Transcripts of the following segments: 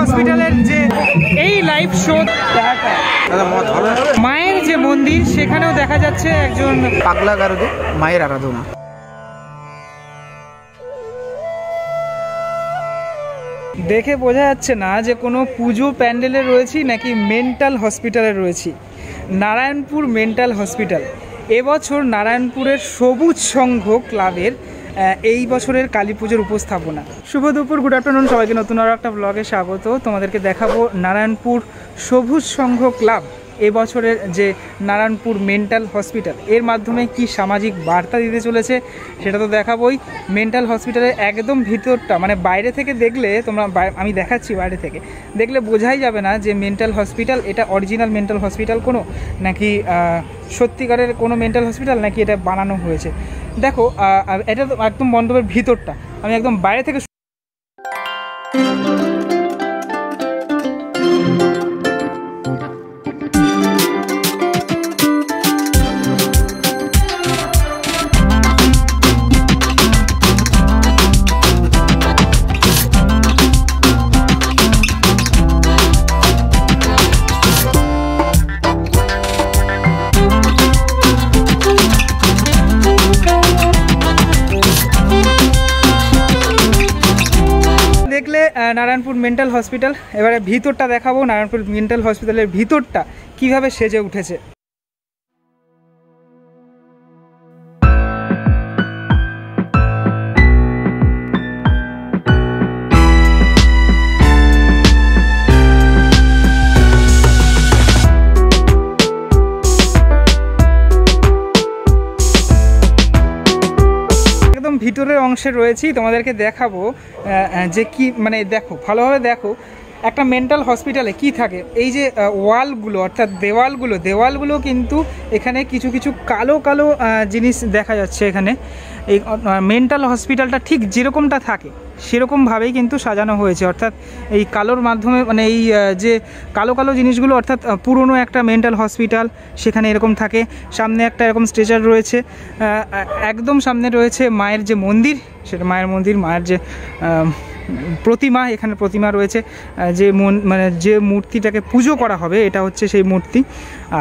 হসপিটালের যে এই লাইভ শো মায়ের যে মন্দির সেখানেও দেখা যাচ্ছে একজন পাগলা গারদে মায়ের আরাধনা। দেখে বোঝা যাচ্ছে না যে কোনো পুজো প্যান্ডেলে রয়েছি নাকি মেন্টাল হসপিটালে রয়েছি। নারায়ণপুর মেন্টাল হসপিটাল এবছর নারায়ণপুরের সবুজ সংঘ ক্লাবের এই বছরের কালী পুজোর উপস্থাপনা। শুভ দুপুর, গুড আফটারনুন সবাইকে, নতুন আরও একটা ব্লগে স্বাগত। তোমাদেরকে দেখাবো নারায়ণপুর সবুজ সংঘ ক্লাব এবছরের যে নারায়ণপুর মেন্টাল হসপিটাল এর মাধ্যমে কি সামাজিক বার্তা দিতে চলেছে সেটা তো দেখাবোই। মেন্টাল হসপিটালের একদম ভিতরটা মানে বাইরে থেকে দেখলে তোমরা, আমি দেখাচ্ছি, বাইরে থেকে দেখলে বোঝাই যাবে না যে মেন্টাল হসপিটাল এটা অরিজিনাল মেন্টাল হসপিটাল কোনো নাকি সত্যিকারের কোনো মেন্টাল হসপিটাল নাকি এটা বানানো হয়েছে। দেখো এটা তো একদম মণ্ডপের ভিতরটা, আমি একদম বাইরে থেকে নারায়ণপুর মেন্টাল হসপিটাল। এবারে ভিতরটা দেখাবো, নারায়ণপুর মেন্টাল হসপিটালের ভিতরটা কিভাবে সেজে উঠেছে। ভিতরের অংশে রয়েছি, তোমাদেরকে দেখাবো যে কি মানে দেখো, ভালোভাবে দেখো একটা মেন্টাল হসপিটালে কি থাকে। এই যে ওয়ালগুলো অর্থাৎ দেওয়ালগুলো কিন্তু এখানে কিছু কিছু কালো কালো জিনিস দেখা যাচ্ছে। এখানে এই মেন্টাল হসপিটালটা ঠিক যেরকমটা থাকে সেরকমভাবেই কিন্তু সাজানো হয়েছে, অর্থাৎ এই কালোর মাধ্যমে মানে এই যে কালো কালো জিনিসগুলো অর্থাৎ পুরনো একটা মেন্টাল হসপিটাল সেখানে এরকম থাকে। সামনে একটা এরকম স্ট্রেচার রয়েছে, একদম সামনে রয়েছে মায়ের যে মন্দির, সেটা মায়ের মন্দির, মায়ের যে প্রতিমা, এখানে প্রতিমা রয়েছে, যে মানে যে মূর্তিটাকে পুজো করা হবে এটা হচ্ছে সেই মূর্তি।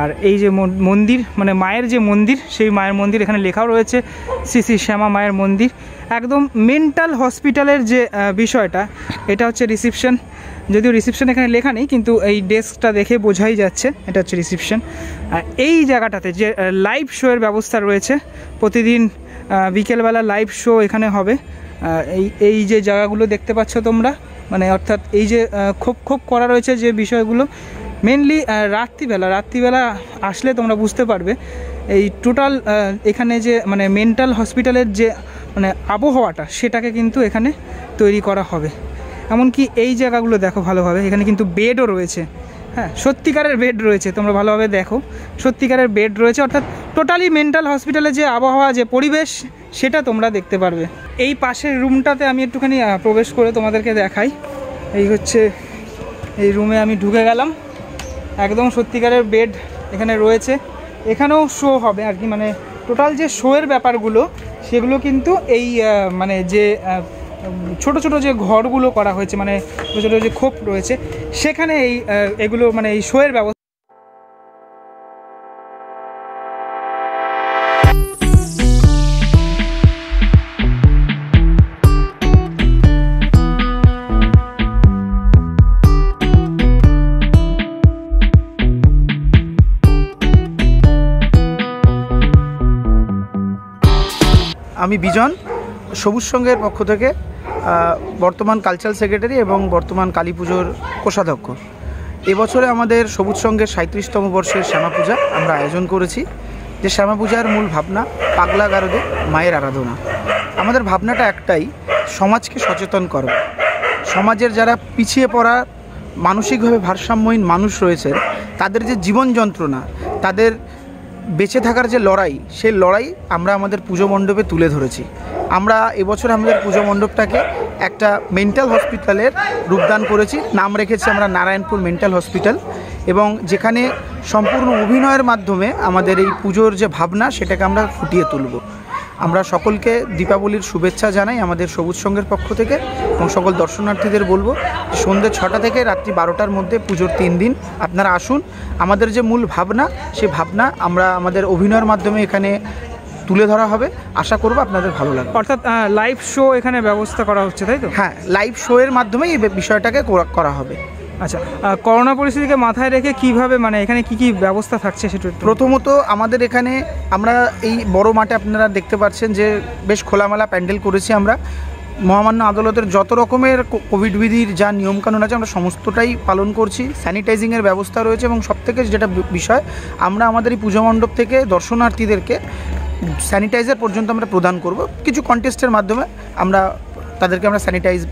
আর এই যে মন্দির মানে মায়ের যে মন্দির, সেই মায়ের মন্দির এখানে লেখাও রয়েছে শ্রী শ্রী শ্যামা মায়ের মন্দির। একদম মেন্টাল হসপিটালের যে বিষয়টা, এটা হচ্ছে রিসিপশন, যদিও রিসিপশন এখানে লেখা নেই কিন্তু এই ডেস্কটা দেখে বোঝাই যাচ্ছে এটা হচ্ছে রিসিপশন। আর এই জায়গাটাতে যে লাইভ শোয়ের ব্যবস্থা রয়েছে, প্রতিদিন বিকেলবেলা লাইভ শো এখানে হবে। এই যে জায়গাগুলো দেখতে পাচ্ছ তোমরা, মানে অর্থাৎ এই যে খোপ করা রয়েছে যে বিষয়গুলো, মেনলি রাত্রিবেলা আসলে তোমরা বুঝতে পারবে এই টোটাল এখানে যে মানে মেন্টাল হসপিটালের যে মানে আবহাওয়াটা সেটাকে কিন্তু এখানে তৈরি করা হবে। এমনকি এই জায়গাগুলো দেখো ভালোভাবে, এখানে কিন্তু বেডও রয়েছে, হ্যাঁ সত্যিকারের বেড রয়েছে, তোমরা ভালোভাবে দেখো সত্যিকারের বেড রয়েছে, অর্থাৎ টোটালি মেন্টাল হসপিটালে যে আবহাওয়া যে পরিবেশ সেটা তোমরা দেখতে পারবে। এই পাশের রুমটাতে আমি একটুখানি প্রবেশ করে তোমাদেরকে দেখাই। এই হচ্ছে এই রুমে আমি ঢুকে গেলাম, একদম সত্যিকারের বেড এখানে রয়েছে। এখানেও শো হবে আর কি, মানে টোটাল যে শোয়ের ব্যাপারগুলো সেগুলো কিন্তু এই মানে যে ছোট ছোট যে ঘরগুলো করা হয়েছে, মানে ছোটো ছোটো যে খোপ রয়েছে সেখানে এগুলো মানে এই শোয়ের ব্যবস্থা। আমি বিজন, সবুজ সংঘের পক্ষ থেকে বর্তমান কালচারাল সেক্রেটারি এবং বর্তমান কালী পুজোর কোষাধ্যক্ষ। এবছরে আমাদের সবুজ সংঘের 37তম বর্ষের শ্যামা পূজা আমরা আয়োজন করেছি। যে শ্যামা পূজার মূল ভাবনা পাগলা গারদে মায়ের আরাধনা। আমাদের ভাবনাটা একটাই, সমাজকে সচেতন করো। সমাজের যারা পিছিয়ে পড়া মানসিকভাবে ভারসাম্যহীন মানুষ রয়েছেন, তাদের যে জীবন যন্ত্রণা, তাদের বেঁচে থাকার যে লড়াই, সেই লড়াই আমরা আমাদের পুজো মণ্ডপে তুলে ধরেছি। আমরা এবছর আমাদের পুজো মণ্ডপটাকে একটা মেন্টাল হসপিটালের রূপদান করেছি, নাম রেখেছি আমরা নারায়ণপুর মেন্টাল হসপিটাল, এবং যেখানে সম্পূর্ণ অভিনয়ের মাধ্যমে আমাদের এই পুজোর যে ভাবনা সেটাকে আমরা ফুটিয়ে তুলব। আমরা সকলকে দীপাবলির শুভেচ্ছা জানাই আমাদের সবুজ সংঘের পক্ষ থেকে, এবং সকল দর্শনার্থীদের বলবো সন্ধ্যে 6টা থেকে রাত্রি 12টার মধ্যে পুজোর 3 দিন আপনারা আসুন। আমাদের যে মূল ভাবনা, সেই ভাবনা আমরা আমাদের অভিনয়ের মাধ্যমে এখানে তুলে ধরা হবে। আশা করব আপনাদের ভালো লাগবে। অর্থাৎ লাইভ শো এখানে ব্যবস্থা করা হচ্ছে, তাই তো? হ্যাঁ, লাইভ শো এর মাধ্যমে এই বিষয়টাকে করা হবে। আচ্ছা, করোনা পরিস্থিতিকে মাথায় রেখে কিভাবে, মানে এখানে কি কি ব্যবস্থা থাকছে সেটা? প্রথমত আমাদের এখানে আমরা এই বড় মাঠে আপনারা দেখতে পাচ্ছেন যে বেশ খোলামেলা প্যান্ডেল করেছি আমরা। মহামান্য আদালতের যত রকমের কোভিড বিধির যা নিয়মকানুন আছে আমরা সমস্তটাই পালন করছি। স্যানিটাইজিংয়ের ব্যবস্থা রয়েছে, এবং সবথেকে যেটা বিষয়, আমরা আমাদের এই পুজো মণ্ডপ থেকে দর্শনার্থীদেরকে স্যানিটাইজার পর্যন্ত আমরা প্রদান করব। কিছু কন্টেস্টের মাধ্যমে তাদেরকে আমরা স্যানিটাইজ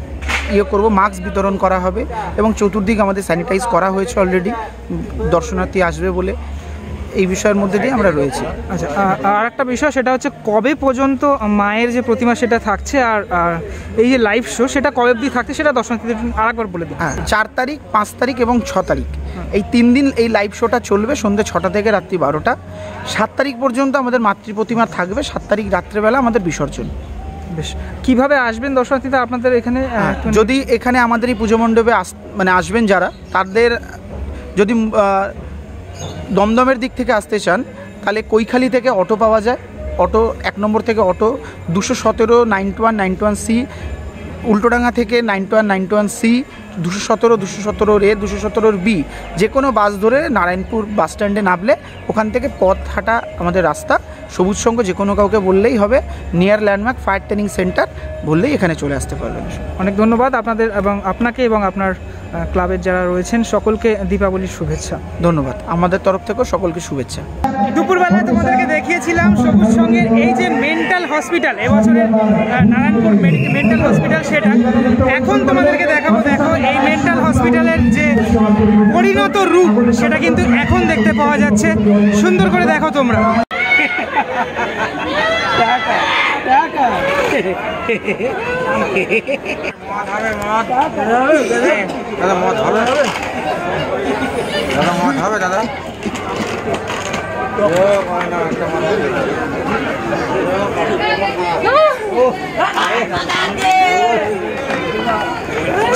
করব, মাস্ক বিতরণ করা হবে, এবং চতুর্দিক আমাদের স্যানিটাইজ করা হয়েছে অলরেডি দর্শনার্থী আসবে বলে। এই বিষয়ের মধ্যে দিয়ে আমরা রয়েছি। আচ্ছা, আর একটা বিষয় সেটা হচ্ছে কবে পর্যন্ত মায়ের যে প্রতিমা সেটা থাকছে, আর এই যে লাইভ শো সেটা কবে অবধি থাকছে সেটা দর্শনার্থীদের আরেকবার বলে দিন। হ্যাঁ, 4 তারিখ, 5 তারিখ এবং 6 তারিখ এই 3 দিন এই লাইভ শোটা চলবে সন্ধ্যে 6টা থেকে রাত্রি 12টা। 7 তারিখ পর্যন্ত আমাদের মাতৃ প্রতিমা থাকবে। 7 তারিখ রাত্রেবেলা আমাদের বিসর্জন। বেশ, কীভাবে আসবেন দর্শনার্থীরা আপনাদের এখানে? যদি এখানে আমাদের এই পুজো মণ্ডপে আসবেন যারা, তাদের যদি দমদমের দিক থেকে আসতে চান তাহলে কৈখালি থেকে অটো পাওয়া যায়। অটো 1 নম্বর থেকে অটো 217 9191C, উল্টোডাঙ্গা থেকে 9191C, 217 217A 217B, যে কোনো বাস ধরে নারায়ণপুর বাস স্ট্যান্ডে নামলে ওখান থেকে পথ হাঁটা আমাদের রাস্তা। সবুজ সংঘ যে কোনো কাউকে বললেই হবে, near landmark fire training centre বললেই এখানে চলে আসতে পারবেন। অনেক ধন্যবাদ আপনাদের, এবং আপনাকে এবং আপনার ক্লাবের যারা রয়েছেন সকলকে দীপাবলির শুভেচ্ছা। ধন্যবাদ, আমাদের তরফ থেকেও সকলকে শুভেচ্ছা। দুপুরবেলায় তোমাদেরকে দেখিয়েছিলাম সবুজ সংঘের এই যে মেন্টাল হসপিটাল, এবছরের নারায়ণপুর মেন্টাল হসপিটাল, সেটা এখন তোমাদেরকে দেখাবো। দেখো, এই মেন্টাল হসপিটালের যে পরিণত রূপ সেটা কিন্তু এখন দেখতে পাওয়া যাচ্ছে। সুন্দর করে দেখো তোমরা।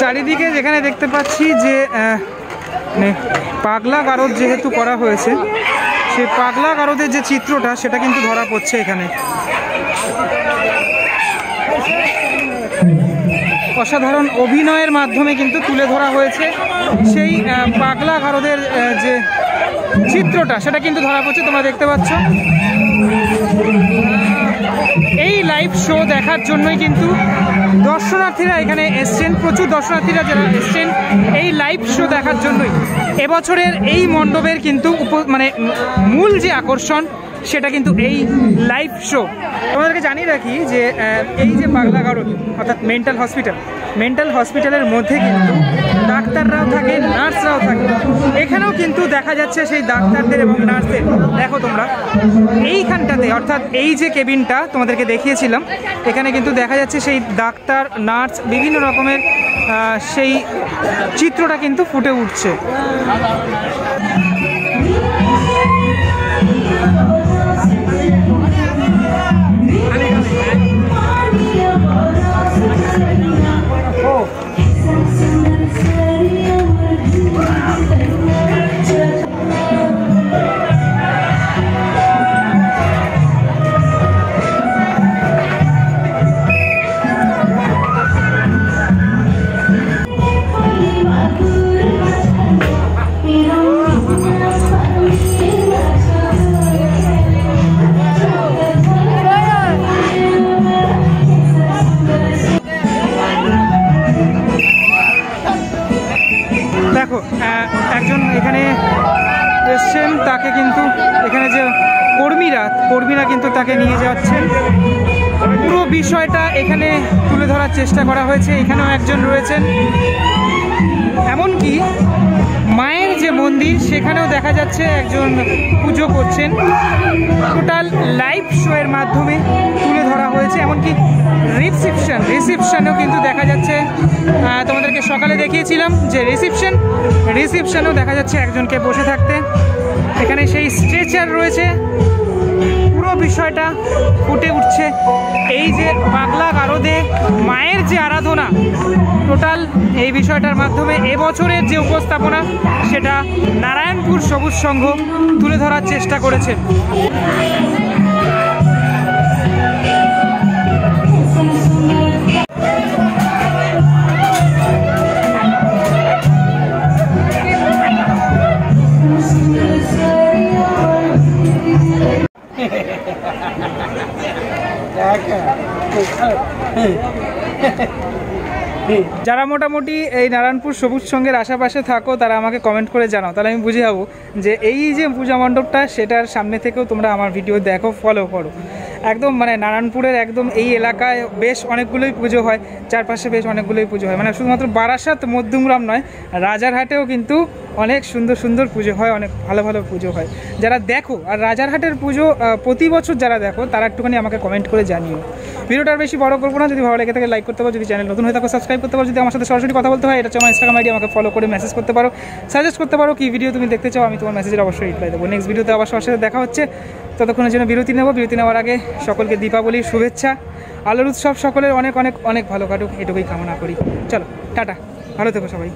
চারিদিকে যেখানে দেখতে পাচ্ছি যে পাগলা গারদ যেহেতু করা হয়েছে, সেই পাগলা গারদের যে চিত্রটা সেটা কিন্তু ধরা পড়ছে এখানে। অসাধারণ অভিনয়ের মাধ্যমে কিন্তু তুলে ধরা হয়েছে সেই পাগলা গারদের যে চিত্রটা, সেটা কিন্তু ধরা পড়ছে, তোমরা দেখতে পাচ্ছ। এই লাইভ শো দেখার জন্যই কিন্তু দর্শনার্থীরা এখানে এসছেন, প্রচুর দর্শনার্থীরা যারা এসছেন এই লাইভ শো দেখার জন্যই। এবছরের এই মণ্ডপের কিন্তু মানে মূল যে আকর্ষণ সেটা কিন্তু এই লাইভ শো। তোমাদেরকে জানিয়ে রাখি যে এই যে পাগলা গারদ অর্থাৎ মেন্টাল হসপিটালের মধ্যে কিন্তু ডাক্তাররাও থাকে, নার্সরাও থাকে। এখানেও কিন্তু দেখা যাচ্ছে সেই ডাক্তারদের এবং নার্সদের। দেখো তোমরা এইখানটাতে, অর্থাৎ এই যে কেবিনটা তোমাদেরকে দেখিয়েছিলাম, এখানে কিন্তু দেখা যাচ্ছে সেই ডাক্তার, নার্স, বিভিন্ন রকমের সেই চিত্রটা কিন্তু ফুটে উঠছে। দেখো, একজন এখানে এসছেন, তাকে কিন্তু এখানে যে কর্মীরা কিন্তু তাকে নিয়ে যাচ্ছেন। পুরো বিষয়টা এখানে তুলে ধরার চেষ্টা করা হয়েছে। এখানেও একজন রয়েছেন, এমনকি মায়ের যে মন্দির সেখানেও দেখা যাচ্ছে একজন পুজো করছেন। টোটাল লাইভ শো এর মাধ্যমে তুলে ধরা হয়েছে। এমনকি রিসেপশনেও কিন্তু দেখা যাচ্ছে, তোমাদেরকে সকালে দেখিয়েছিলাম যে রিসেপশনেও দেখা যাচ্ছে একজনকে বসে থাকতে। এখানে সেই স্ট্রেচার রয়েছে, পুরো বিষয়টা ফুটে উঠছে। এই যে পাগলা গারদে মায়ের যে আরাধনা, টোটাল এই বিষয়টার মাধ্যমে এবছরের যে উপস্থাপনা সেটা নারায়ণপুর সবুজ সংঘ তুলে ধরার চেষ্টা করেছে। যারা মোটামুটি এই নারায়ণপুর সবুজ সংঘের আশেপাশে থাকো তারা আমাকে কমেন্ট করে জানাও, তাহলে আমি বুঝে যাবো যে এই যে পূজা মণ্ডপটা সেটার সামনে থেকেও তোমরা আমার ভিডিও দেখো, ফলো করো। একদম মানে নারায়ণপুরের একদম এই এলাকায় বেশ অনেকগুলোই পুজো হয়, চারপাশে বেশ অনেকগুলোই পুজো হয়, মানে শুধুমাত্র বারাসাত মধ্যমগ্রাম নয়, রাজারহাটেও কিন্তু অনেক সুন্দর সুন্দর পুজো হয়, অনেক ভালো ভালো পুজো হয়। যারা দেখো আর রাজারহাটের পুজো প্রতি বছর যারা দেখো তারা একটুখানি আমাকে কমেন্ট করে জানিও। ভিডিওটা আর বেশি বড় করবো না, যদি ভালো লেগে থাকে লাইক করতে পারো, যদি চ্যানেল নতুন হয়ে থাকো সাবস্ক্রাইব করতে পারো, যদি আমার সাথে সরাসরি কথা বলতে হয় এটা হচ্ছে আমার ইনস্টাগ্রাম আইডি, আমাকে ফলো করে মেসেজ করতে পারো, সাজেস্ট করতে পারো কি ভিডিও তুমি দেখতে চাও, আমি তোমার মেসেজের অবশ্যই রিপ্লাই দেবো। নেক্সট ভিডিওতে আবার সবার সাথে দেখা হচ্ছে, ততক্ষণের জন্য বিরতি নেবো। বিরতি নেওয়ার আগে সকলকে দীপাবলির শুভেচ্ছা, আলোর উৎসব সকলের অনেক অনেক অনেক ভালো কাটুক এটুকুই কামনা করি। চলো টাটা, ভালো থেকো সবাই।